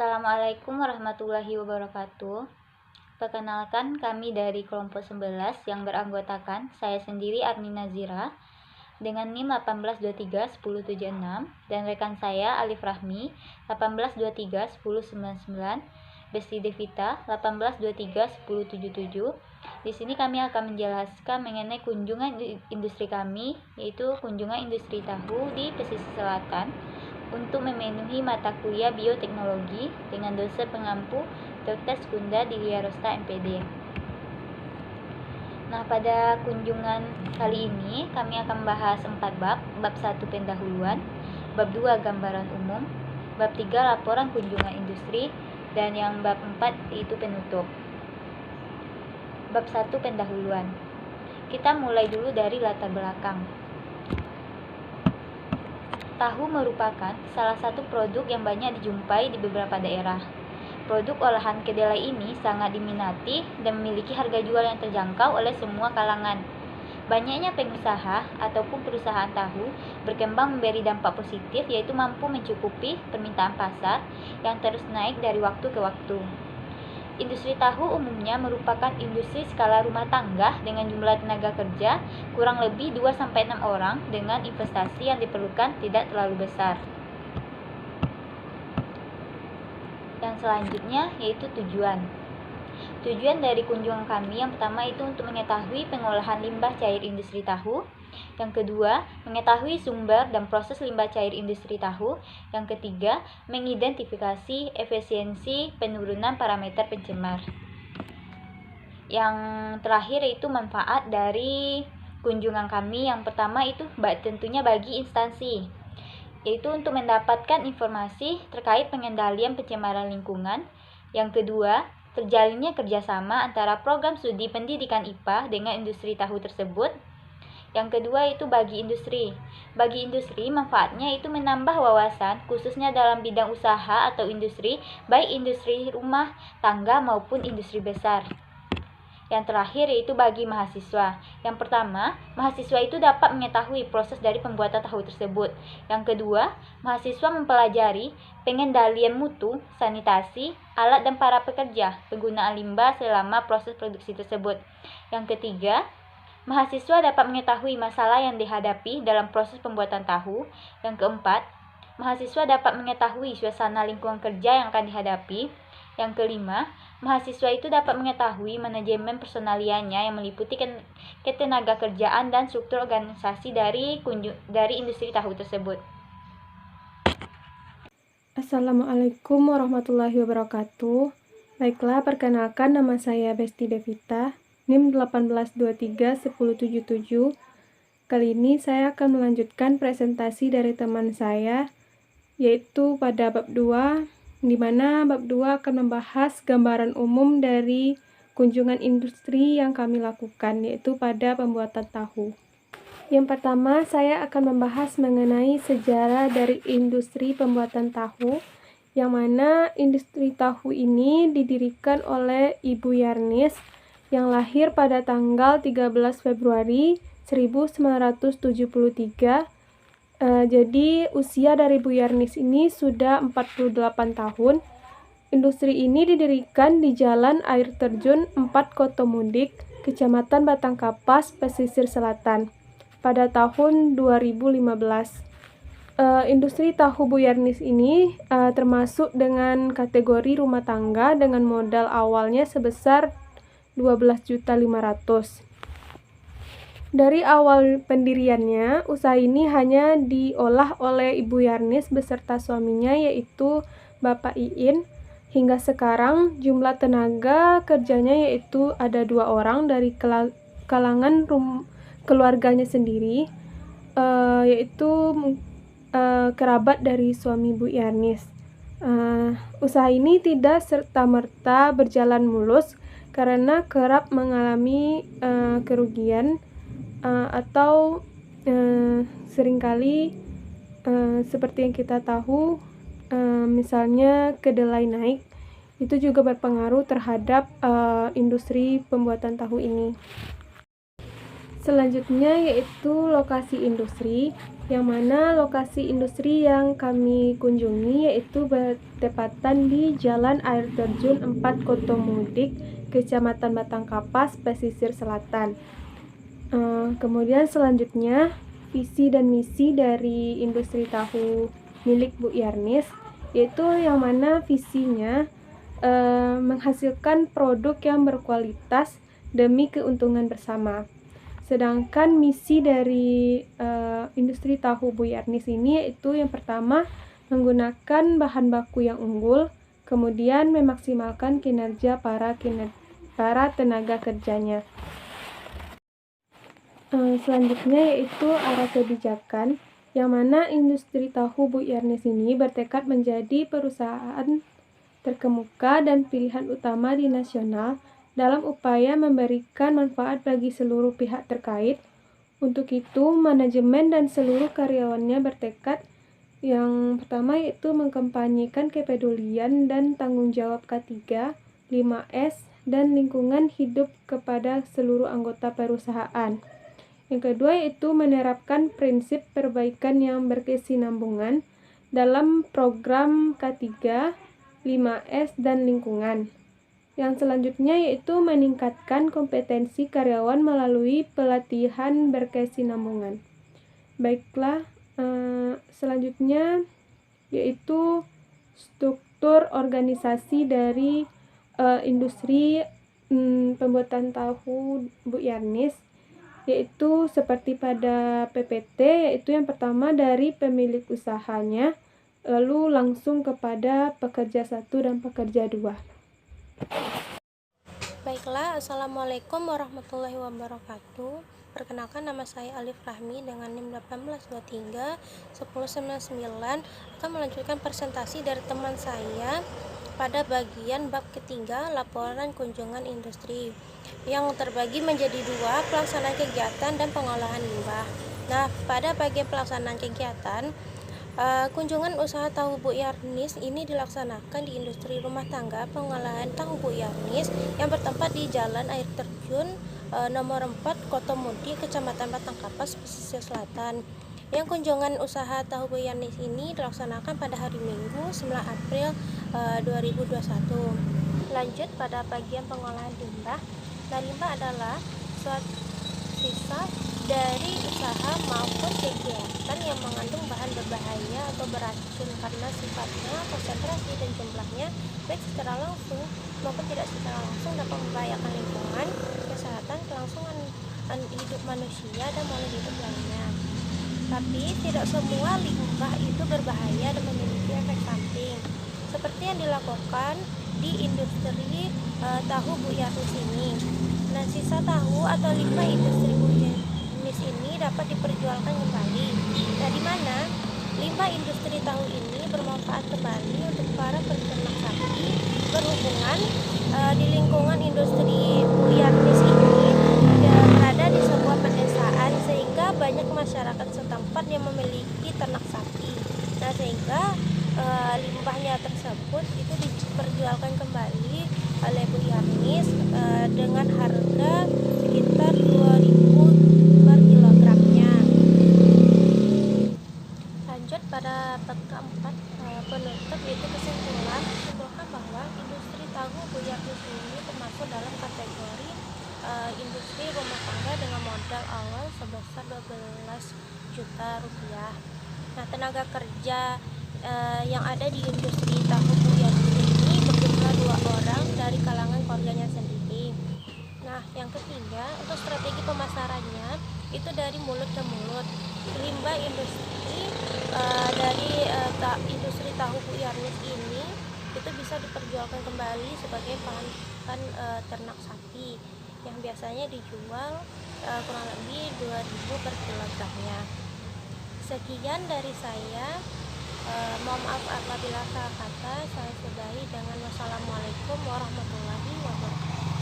Assalamualaikum warahmatullahi wabarakatuh. Perkenalkan, kami dari kelompok 11 yang beranggotakan saya sendiri Arni Nazira dengan NIM 18231076 dan rekan saya Alif Rahmi 18231099, Besti Devita 18231077. Di sini kami akan menjelaskan mengenai kunjungan industri kami, yaitu kunjungan industri tahu di pesisir selatan untuk memenuhi mata kuliah bioteknologi dengan dosen pengampu Dr. Skunda Dilia Rosta MPD. Nah, pada kunjungan kali ini kami akan membahas 4 bab. Bab 1 pendahuluan, bab 2 gambaran umum, bab 3 laporan kunjungan industri, dan yang bab 4 yaitu penutup. Bab 1 pendahuluan. Kita mulai dulu dari latar belakang. Tahu merupakan salah satu produk yang banyak dijumpai di beberapa daerah. Produk olahan kedelai ini sangat diminati dan memiliki harga jual yang terjangkau oleh semua kalangan. Banyaknya pengusaha ataupun perusahaan tahu berkembang memberi dampak positif, yaitu mampu mencukupi permintaan pasar yang terus naik dari waktu ke waktu. Industri tahu umumnya merupakan industri skala rumah tangga dengan jumlah tenaga kerja kurang lebih 2-6 orang dengan investasi yang diperlukan tidak terlalu besar. Yang selanjutnya yaitu tujuan. Tujuan dari kunjungan kami yang pertama itu untuk mengetahui pengolahan limbah cair industri tahu. Yang kedua, mengetahui sumber dan proses limbah cair industri tahu. Yang ketiga, mengidentifikasi efisiensi penurunan parameter pencemar. Yang terakhir yaitu manfaat dari kunjungan kami. Yang pertama itu tentunya bagi instansi, yaitu untuk mendapatkan informasi terkait pengendalian pencemaran lingkungan. Yang kedua, terjalinnya kerjasama antara program studi pendidikan IPA dengan industri tahu tersebut. Yang kedua itu bagi industri. Bagi industri, manfaatnya itu menambah wawasan, khususnya dalam bidang usaha atau industri, baik industri rumah tangga maupun industri besar. Yang terakhir yaitu bagi mahasiswa. Yang pertama, mahasiswa itu dapat mengetahui proses dari pembuatan tahu tersebut. Yang kedua, mahasiswa mempelajari pengendalian mutu, sanitasi, alat dan para pekerja, penggunaan limbah selama proses produksi tersebut. Yang ketiga, mahasiswa dapat mengetahui masalah yang dihadapi dalam proses pembuatan tahu. Yang keempat, mahasiswa dapat mengetahui suasana lingkungan kerja yang akan dihadapi. Yang kelima, mahasiswa itu dapat mengetahui manajemen personaliannya yang meliputi ketenaga kerjaan dan struktur organisasi dari industri tahu tersebut. Assalamualaikum warahmatullahi wabarakatuh. Baiklah, perkenalkan nama saya Besti Devita, NIM 18231077. Kali ini saya akan melanjutkan presentasi dari teman saya, yaitu pada bab 2, di mana bab 2 akan membahas gambaran umum dari kunjungan industri yang kami lakukan, yaitu pada pembuatan tahu. Yang pertama, saya akan membahas mengenai sejarah dari industri pembuatan tahu, yang mana industri tahu ini didirikan oleh Ibu Yarnis yang lahir pada tanggal 13 Februari 1973. Jadi usia dari Bu Yarnis ini sudah 48 tahun. Industri ini didirikan di Jalan Air Terjun 4 Kotomudik, Kecamatan Batangkapas, Pesisir Selatan, pada tahun 2015. Industri tahu Bu Yarnis ini termasuk dengan kategori rumah tangga dengan modal awalnya sebesar 12.500.000. Dari awal pendiriannya, usaha ini hanya diolah oleh Ibu Yarnis beserta suaminya, yaitu Bapak Iin. Hingga sekarang jumlah tenaga kerjanya yaitu ada 2 orang dari kalangan keluarganya sendiri, yaitu kerabat dari suami Bu Yarnis. Usaha ini tidak serta-merta berjalan mulus karena kerap mengalami kerugian atau seringkali seperti yang kita tahu, misalnya kedelai naik, itu juga berpengaruh terhadap industri pembuatan tahu ini. Selanjutnya yaitu lokasi industri, yang mana lokasi industri yang kami kunjungi yaitu bertepatan di Jalan Air Terjun 4 Kotomudik, Kecamatan Batangkapas, Pesisir Selatan. Kemudian selanjutnya visi dan misi dari industri tahu milik Bu Yarnis, yaitu yang mana visinya menghasilkan produk yang berkualitas demi keuntungan bersama. Sedangkan misi dari industri tahu Bu Yarnis ini yaitu yang pertama menggunakan bahan baku yang unggul, kemudian memaksimalkan kinerja para tenaga kerjanya. Selanjutnya yaitu arah kebijakan, yang mana industri tahu Bu Yarnis ini bertekad menjadi perusahaan terkemuka dan pilihan utama di nasional dalam upaya memberikan manfaat bagi seluruh pihak terkait. Untuk itu, manajemen dan seluruh karyawannya bertekad yang pertama yaitu mengkampanyekan kepedulian dan tanggung jawab K3, 5S, dan lingkungan hidup kepada seluruh anggota perusahaan. Yang kedua yaitu menerapkan prinsip perbaikan yang berkesinambungan dalam program K3, 5S, dan lingkungan. Yang selanjutnya yaitu meningkatkan kompetensi karyawan melalui pelatihan berkesinambungan. Baiklah, selanjutnya yaitu struktur organisasi dari industri pembuatan tahu Bu Yarnis, yaitu seperti pada PPT, yaitu yang pertama dari pemilik usahanya, lalu langsung kepada pekerja 1 dan pekerja 2. Baiklah, Assalamualaikum warahmatullahi wabarakatuh. Perkenalkan, nama saya Alif Rahmi dengan NIM 1823 1099 akan melanjutkan presentasi dari teman saya pada bagian bab ketiga, laporan kunjungan industri, yang terbagi menjadi 2, pelaksanaan kegiatan dan pengolahan limbah. Nah, pada bagian pelaksanaan kegiatan, kunjungan usaha tahu Bu Yarnis ini dilaksanakan di industri rumah tangga pengolahan tahu Bu Yarnis yang bertempat di Jalan Air Terjun nomor 4 Kotomudik, Kecamatan Batangkapas, Pesisir Selatan. Yang kunjungan usaha tahu Bu Yarnis ini dilaksanakan pada hari Minggu 9 April 2021. Lanjut pada bagian pengolahan limbah. Nah, limbah adalah suatu sisa dari usaha maupun kegiatan yang mengandung bahan berbahaya atau beracun karena sifatnya, konsentrasi, dan jumlahnya baik secara langsung maupun tidak secara langsung dapat membahayakan lingkungan, kesehatan, kelangsungan hidup manusia dan makhluk hidup lainnya. Tapi tidak semua limbah itu berbahaya dan memiliki efek samping, seperti yang dilakukan di industri tahu Bu Yarnis ini. Nah, sisa tahu atau limbah industri Bu Yarnis ini dapat diperjualkan kembali. Nah, di mana limbah industri tahu ini bermanfaat kembali untuk para peternak sapi berhubungan di lingkungan industri Bu Yarnis ini berada di sebuah pedesaan, sehingga banyak masyarakat setempat yang memiliki ternak sapi. Nah, sehingga limbahnya tersebut itu diperjualkan kembali oleh Bu Yarnis dengan harga sekitar 2.000 per kilogramnya. Lanjut pada bab keempat, penutup, yaitu kesimpulan. Simpulkan bahwa industri tahu Bu Yarnis ini termasuk dalam kategori industri rumah tangga dengan modal awal sebesar 12 juta rupiah. Nah, tenaga kerja yang ada di industri tahu Bu Yarnis ini berjumlah 2 orang dari kalangan keluarganya sendiri. Nah, yang ketiga, untuk strategi pemasarannya itu dari mulut ke mulut. Limbah industri dari industri tahu Bu Yarnis ini itu bisa diperjualkan kembali sebagai bahan ternak sapi yang biasanya dijual kurang lebih 2.000 per kilogramnya. Sekian dari saya. Mohon maaf apabila salah kata. Saya sudahi dengan wassalamualaikum warahmatullahi wabarakatuh.